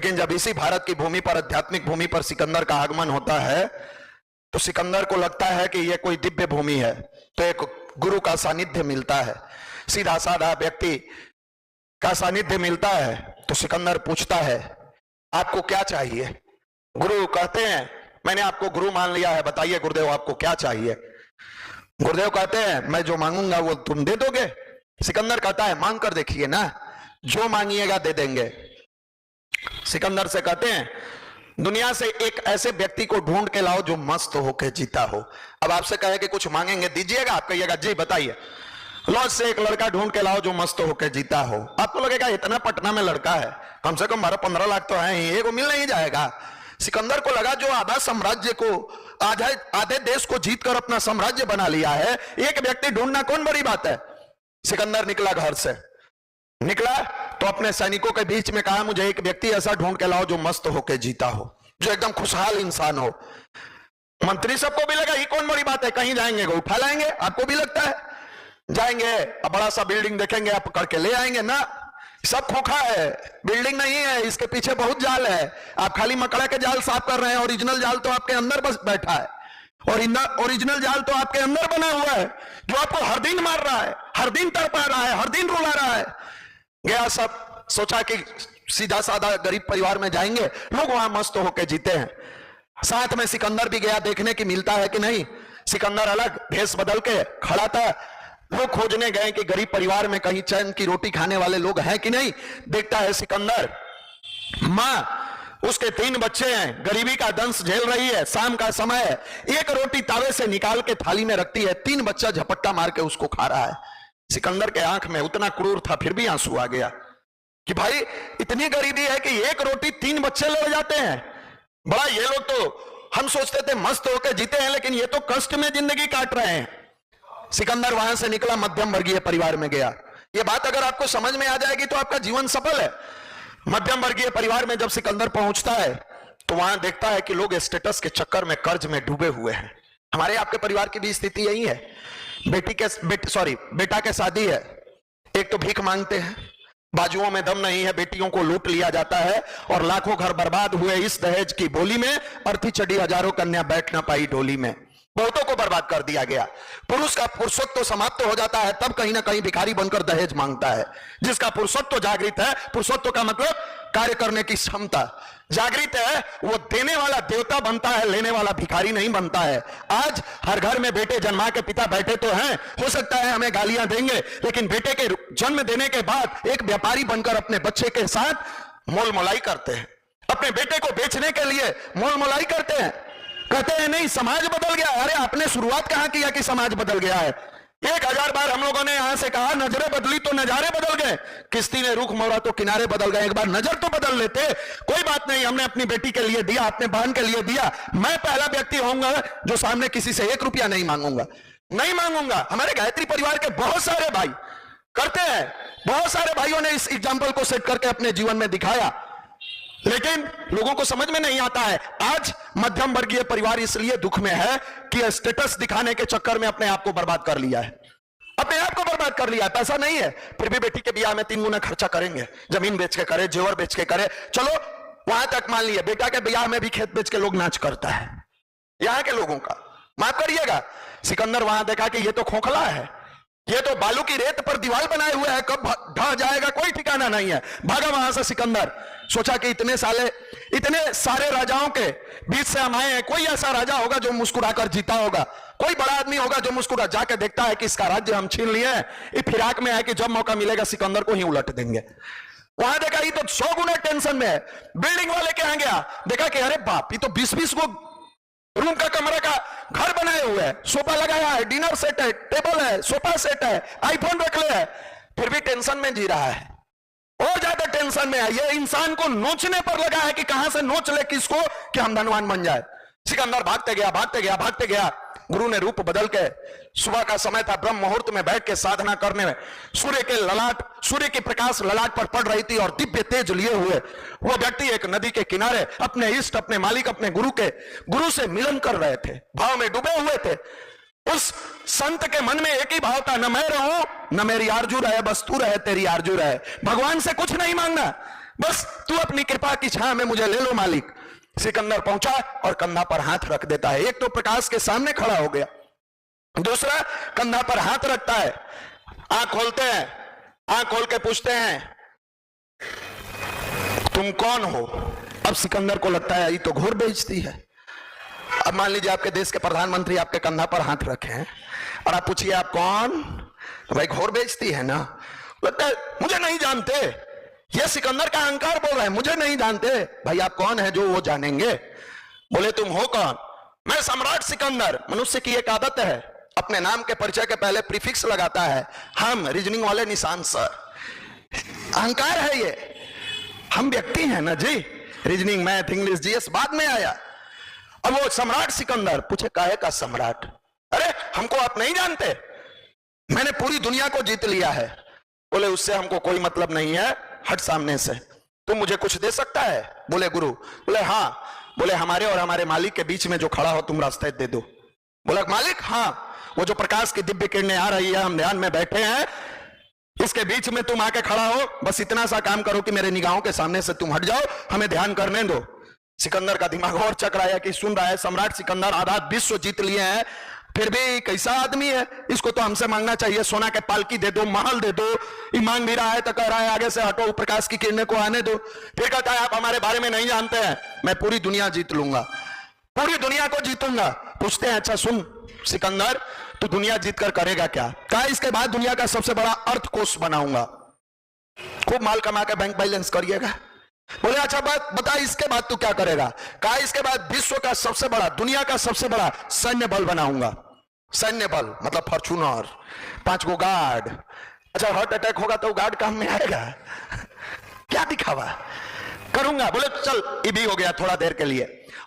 लेकिन जब इसी भारत की भूमि पर, आध्यात्मिक भूमि पर सिकंदर का आगमन होता है तो सिकंदर को लगता है कि यह कोई दिव्य भूमि है, तो एक गुरु का सानिध्य मिलता है, सीधा साधा व्यक्ति का सानिध्य मिलता है। तो सिकंदर पूछता है आपको क्या चाहिए? गुरु कहते हैं मैंने आपको गुरु मान लिया है, बताइए गुरुदेव आपको क्या चाहिए? गुरुदेव कहते हैं मैं जो मांगूंगा वो तुम दे दोगे? सिकंदर कहता है मांग कर देखिए ना, जो मांगिएगा दे देंगे। सिकंदर से कहते हैं दुनिया से एक ऐसे व्यक्ति को ढूंढ के लाओ जो मस्त होकर जीता हो। अब आपसे कहे कि कुछ मांगेंगे दीजिएगा, आप कहिएगा जी बताइए। लॉज से एक लड़का ढूंढ के लाओ जो मस्त होकर जीता हो। आपको लगेगा इतना पटना में लड़का है, कम से कम 12-15 लाख तो है ही, एक मिल नहीं जाएगा। सिकंदर को लगा जो आधा साम्राज्य को, आधे देश को जीतकर अपना साम्राज्य बना लिया है, एक व्यक्ति ढूंढना कौन बड़ी बात है। सिकंदर निकला, घर से निकला तो अपने सैनिकों के बीच में कहा मुझे एक व्यक्ति ऐसा ढूंढ के लाओ जो मस्त होकर जीता हो, जो एकदम खुशहाल इंसान हो। मंत्री सबको भी लगा ये कौन बड़ी बात है, कहीं जाएंगे उठा लाएंगे, आपको भी लगता है जाएंगे अब बड़ा सा बिल्डिंग देखेंगे आप करके ले आएंगे ना, सब खोखा है, बिल्डिंग नहीं है, इसके पीछे बहुत जाल है। आप खाली मकड़ा के जाल साफ कर रहे हैं, ओरिजिनल जाल तो आपके अंदर बस बैठा है, और ओरिजिनल जाल तो आपके अंदर बना हुआ है, जो आपको हर दिन मार रहा है, हर दिन तड़पा रहा है, हर दिन रुला रहा है। गया सब, सोचा कि सीधा साधा गरीब परिवार में जाएंगे, लोग वहां मस्त होकर जीते हैं। साथ में सिकंदर भी गया देखने की मिलता है कि नहीं। सिकंदर अलग भेष बदल के खड़ा था, वो खोजने गए कि गरीब परिवार में कहीं चैन की रोटी खाने वाले लोग हैं कि नहीं। देखता है सिकंदर माँ, उसके 3 बच्चे हैं, गरीबी का दंश झेल रही है, शाम का समय है, एक रोटी तावे से निकाल के थाली में रखती है, 3 बच्चा झपट्टा मार के उसको खा रहा है। सिकंदर के आंख में उतना क्रूर था फिर भी आंसू आ गया कि भाई इतनी गरीबी है कि एक रोटी 3 बच्चे ले जाते हैं। बड़ा ये लोग तो हम सोचते थे मस्त होकर जीते हैं, लेकिन ये तो कष्ट में जिंदगी काट रहे हैं। सिकंदर वहां से निकला, मध्यम वर्गीय परिवार में गया। ये बात अगर आपको समझ में आ जाएगी तो आपका जीवन सफल है। मध्यम वर्गीय परिवार में जब सिकंदर पहुंचता है तो वहां देखता है कि लोग स्टेटस के चक्कर में कर्ज में डूबे हुए हैं। हमारे आपके परिवार की भी स्थिति यही है। बेटा के शादी है, एक तो भीख मांगते हैं, बाजुओं में दम नहीं है, बेटियों को लूट लिया जाता है, और लाखों घर बर्बाद हुए इस दहेज की बोली में। अर्थी चढ़ी हजारों कन्या बैठ ना पाई डोली में, बहुतों को बर्बाद कर दिया गया। पुरुष का पुरुषत्व तो समाप्त हो जाता है तब कहीं ना कहीं भिखारी बनकर दहेज मांगता है। जिसका पुरुषत्व जागृत है, पुरुषत्व का मतलब कार्य करने की क्षमता जागृत है, वो देने वाला देवता बनता है, लेने वाला भिखारी नहीं बनता है। आज हर घर में बेटे जन्मा के पिता बैठे तो हैं, हो सकता है हमें गालियां देंगे, लेकिन बेटे के जन्म देने के बाद एक व्यापारी बनकर अपने बच्चे के साथ मोल मोलाई करते हैं, अपने बेटे को बेचने के लिए मोल मोलाई करते हैं। कहते हैं नहीं समाज बदल गया। अरे आपने शुरुआत कहां किया कि समाज बदल गया है? 1000 बार हम लोगों ने यहां से कहा नजरें बदली तो नजारे बदल गए, किश्ती ने रुख मोड़ा तो किनारे बदल गए। एक बार नजर तो बदल लेते। कोई बात नहीं, हमने अपनी बेटी के लिए दिया, अपने बहन के लिए दिया। मैं पहला व्यक्ति होऊंगा जो सामने किसी से 1 रुपया नहीं मांगूंगा, नहीं मांगूंगा। हमारे गायत्री परिवार के बहुत सारे भाई करते हैं, बहुत सारे भाइयों ने इस एग्जाम्पल को सेट करके अपने जीवन में दिखाया, लेकिन लोगों को समझ में नहीं आता है। आज मध्यम वर्गीय परिवार इसलिए दुख में है कि स्टेटस दिखाने के चक्कर में अपने आप को बर्बाद कर लिया है, अपने आप को बर्बाद कर लिया। पैसा नहीं है फिर भी बेटी के ब्याह में 3 गुना खर्चा करेंगे, जमीन बेच के करे, जेवर बेच के करे। चलो वहां तक मान लिया, बेटा के ब्याह में भी खेत बेच के लोग नाच करता है यहां के लोगों का, माफ करिएगा। सिकंदर वहां देखा कि ये तो खोखला है, ये तो बालू की रेत पर दीवार बनाए हुए है, कब ढह जाएगा कोई ठिकाना नहीं है। भागा वहां से सिकंदर, सोचा कि इतने सारे राजाओं के बीच से हम आए हैं, कोई ऐसा राजा होगा जो मुस्कुराकर जीता होगा, कोई बड़ा आदमी होगा जो मुस्कुरा। जाके देखता है कि इसका राज्य हम छीन लिए हैं, ये फिराक में है कि जब मौका मिलेगा सिकंदर को ही उलट देंगे। वहां देखा ये तो 100 गुना टेंशन में है। बिल्डिंग वाले के यहां गया, देखा कि अरे बाप, ये तो 20-20 को रूम का कमरा का घर बनाए हुए है, सोफा लगाया है, डिनर सेट है, टेबल है, सोफा सेट है, आईफोन रख ले है, फिर भी टेंशन में जी रहा है, और ज्यादा टेंशन में है। ये इंसान को नोचने पर लगा है कि कहां से नोच ले किसको कि हम धनवान बन जाए। सिकंदर भागते गया, भागते गया, भागते गया। गुरु ने रूप बदल के, सुबह का समय था, ब्रह्म मुहूर्त में बैठ के साधना करने में, सूर्य की प्रकाश ललाट पर पड़ रही थी, और दिव्य तेज लिए हुए वो व्यक्ति एक नदी के किनारे अपने इष्ट, अपने मालिक, अपने गुरु से मिलन कर रहे थे, भाव में डूबे हुए थे। उस संत के मन में एक ही भाव था, न मैं रहूं न मेरी आरजू रहे, बस तू रहे तेरी आरजू रहे। भगवान से कुछ नहीं मांगना, बस तू अपनी कृपा की छाया में मुझे ले लो मालिक। सिकंदर पहुंचा और कंधा पर हाथ रख देता है। एक तो प्रकाश के सामने खड़ा हो गया, दूसरा कंधा पर हाथ रखता है। आंख खोलते हैं, आंख खोल के पूछते हैं तुम कौन हो। अब सिकंदर को लगता है ये तो घोर बेइज्जती है। अब मान लीजिए आपके देश के प्रधानमंत्री आपके कंधा पर हाथ रखे हैं और आप पूछिए आप कौन, तो भाई घोर बेइज्जती है ना। लगता है मुझे नहीं जानते, ये सिकंदर का अहंकार बोल रहा है, मुझे नहीं जानते। भाई आप कौन है जो वो जानेंगे। बोले तुम हो कौन। मैं सम्राट सिकंदर। मनुष्य की एक आदत है, अपने नाम के परिचय के पहले प्रीफिक्स लगाता है। हम रीजनिंग वाले निशान सर, अहंकार है ये। हम व्यक्ति हैं ना जी, रीजनिंग मैथ इंग्लिश जीएस बाद में आया। अब वो सम्राट सिकंदर पूछे काहे का सम्राट। अरे हमको आप नहीं जानते, मैंने पूरी दुनिया को जीत लिया है। बोले उससे हमको कोई मतलब नहीं है, हट सामने से। तुम मुझे कुछ दे सकता है। बोले गुरु। बोले हाँ। बोले हमारे और हमारे मालिक के बीच में जो खड़ा हो तुम रास्ते दे दो। बोला मालिक हाँ, वो जो प्रकाश की दिव्य किरणें आ रही है, हम ध्यान में बैठे हैं, इसके बीच में तुम आके खड़ा हो। बस इतना सा काम करो कि मेरे निगाहों के सामने से तुम हट जाओ, हमें ध्यान करने दो। सिकंदर का दिमाग और चकराया कि सुन रहा है सम्राट सिकंदर आधा विश्व जीत लिए हैं, फिर भी कैसा आदमी है, इसको तो हमसे मांगना चाहिए। सोना के पालकी दे दो, महल दे दो। ये मांग भी रहा है तो कह रहा है आगे से हटो, प्रकाश की किरणें को आने दो। फिर कहता है आप हमारे बारे में नहीं जानते हैं, मैं पूरी दुनिया जीत लूंगा, पूरी दुनिया को जीतूंगा। पूछते हैं अच्छा सुन सिकंदर, तू दुनिया जीत कर करेगा क्या। कहा इसके बाद दुनिया का सबसे बड़ा अर्थ कोष बनाऊंगा, खूब माल कमा के बैंक बैलेंस करिएगा। बोले अच्छा बात बता इसके बाद तू क्या करेगा। कहा इसके बाद विश्व का सबसे बड़ा, दुनिया का सबसे बड़ा सैन्य बल बनाऊंगा। सैन्य बल मतलब फॉर्चूनर, 5 गो गार्ड। अच्छा हार्ट अटैक होगा तो गार्ड काम में आएगा, क्या दिखावा करूंगा। बोले चल ये भी हो गया थोड़ा देर के लिए,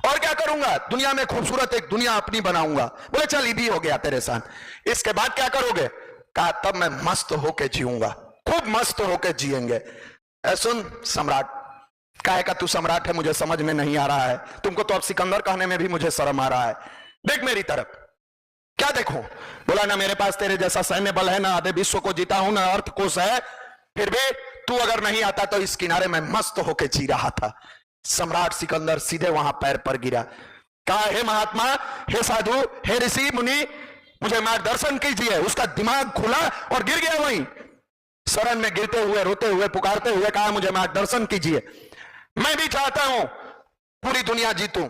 और क्या करूंगा, दुनिया में खूबसूरत एक दुनिया अपनी बनाऊंगा। बोले चल ये भी हो गया तेरे साथ, इसके बाद क्या करोगे। कहा तब मैं मस्त होके जीऊंगा, खूब मस्त होके जिएंगे। सुन सम्राट, काहे का तू सम्राट है मुझे समझ में नहीं आ रहा है, तुमको तो अब सिकंदर कहने में भी मुझे शर्म आ रहा है। देख मेरी तरफ। क्या देखो। बोला ना मेरे पास तेरे जैसा सैन्य बल है, ना आधे विश्व को जीता हूं, ना अर्थ कोष है, फिर भी तू अगर नहीं आता तो इस किनारे में मस्त होके जी रहा था। सम्राट सिकंदर सीधे वहां पैर पर गिरा। कहा हे महात्मा, हे साधु, हे ऋषि मुनि, मुझे मार्गदर्शन कीजिए। उसका दिमाग खुला और गिर गया वहीं शरण में, गिरते हुए, रोते हुए, पुकारते हुए कहा मुझे मार्गदर्शन कीजिए। मैं भी चाहता हूं पूरी दुनिया जीतूं।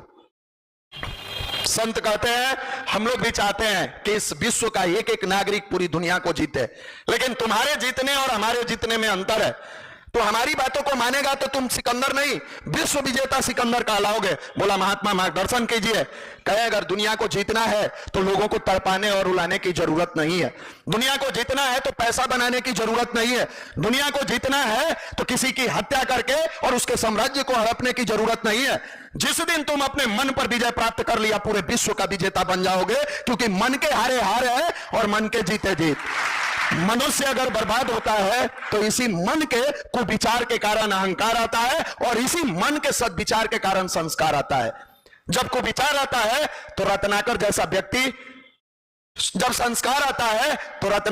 संत कहते हैं हम लोग भी चाहते हैं कि इस विश्व का एक एक नागरिक पूरी दुनिया को जीते, लेकिन तुम्हारे जीतने और हमारे जीतने में अंतर है। तो हमारी बातों को मानेगा तो तुम सिकंदर नहीं विश्व विजेता सिकंदर कहलाओगे। बोला महात्मा मार्गदर्शन कीजिए। कहे अगर दुनिया को जीतना है तो लोगों को तड़पाने और रुलाने की जरूरत नहीं है, दुनिया को जीतना है तो पैसा बनाने की जरूरत नहीं है, दुनिया को जीतना है तो किसी की हत्या करके और उसके साम्राज्य को हड़पने की जरूरत नहीं है। जिस दिन तुम अपने मन पर विजय प्राप्त कर लिया पूरे विश्व का विजेता बन जाओगे, क्योंकि मन के हारे हार है और मन के जीते जीत। मनुष्य अगर बर्बाद होता है तो इसी मन के कुविचार के कारण अहंकार आता है, और इसी मन के सद्विचार के कारण संस्कार आता है। जब कुविचार आता है तो रत्नाकर जैसा व्यक्ति, जब संस्कार आता है तो रत्न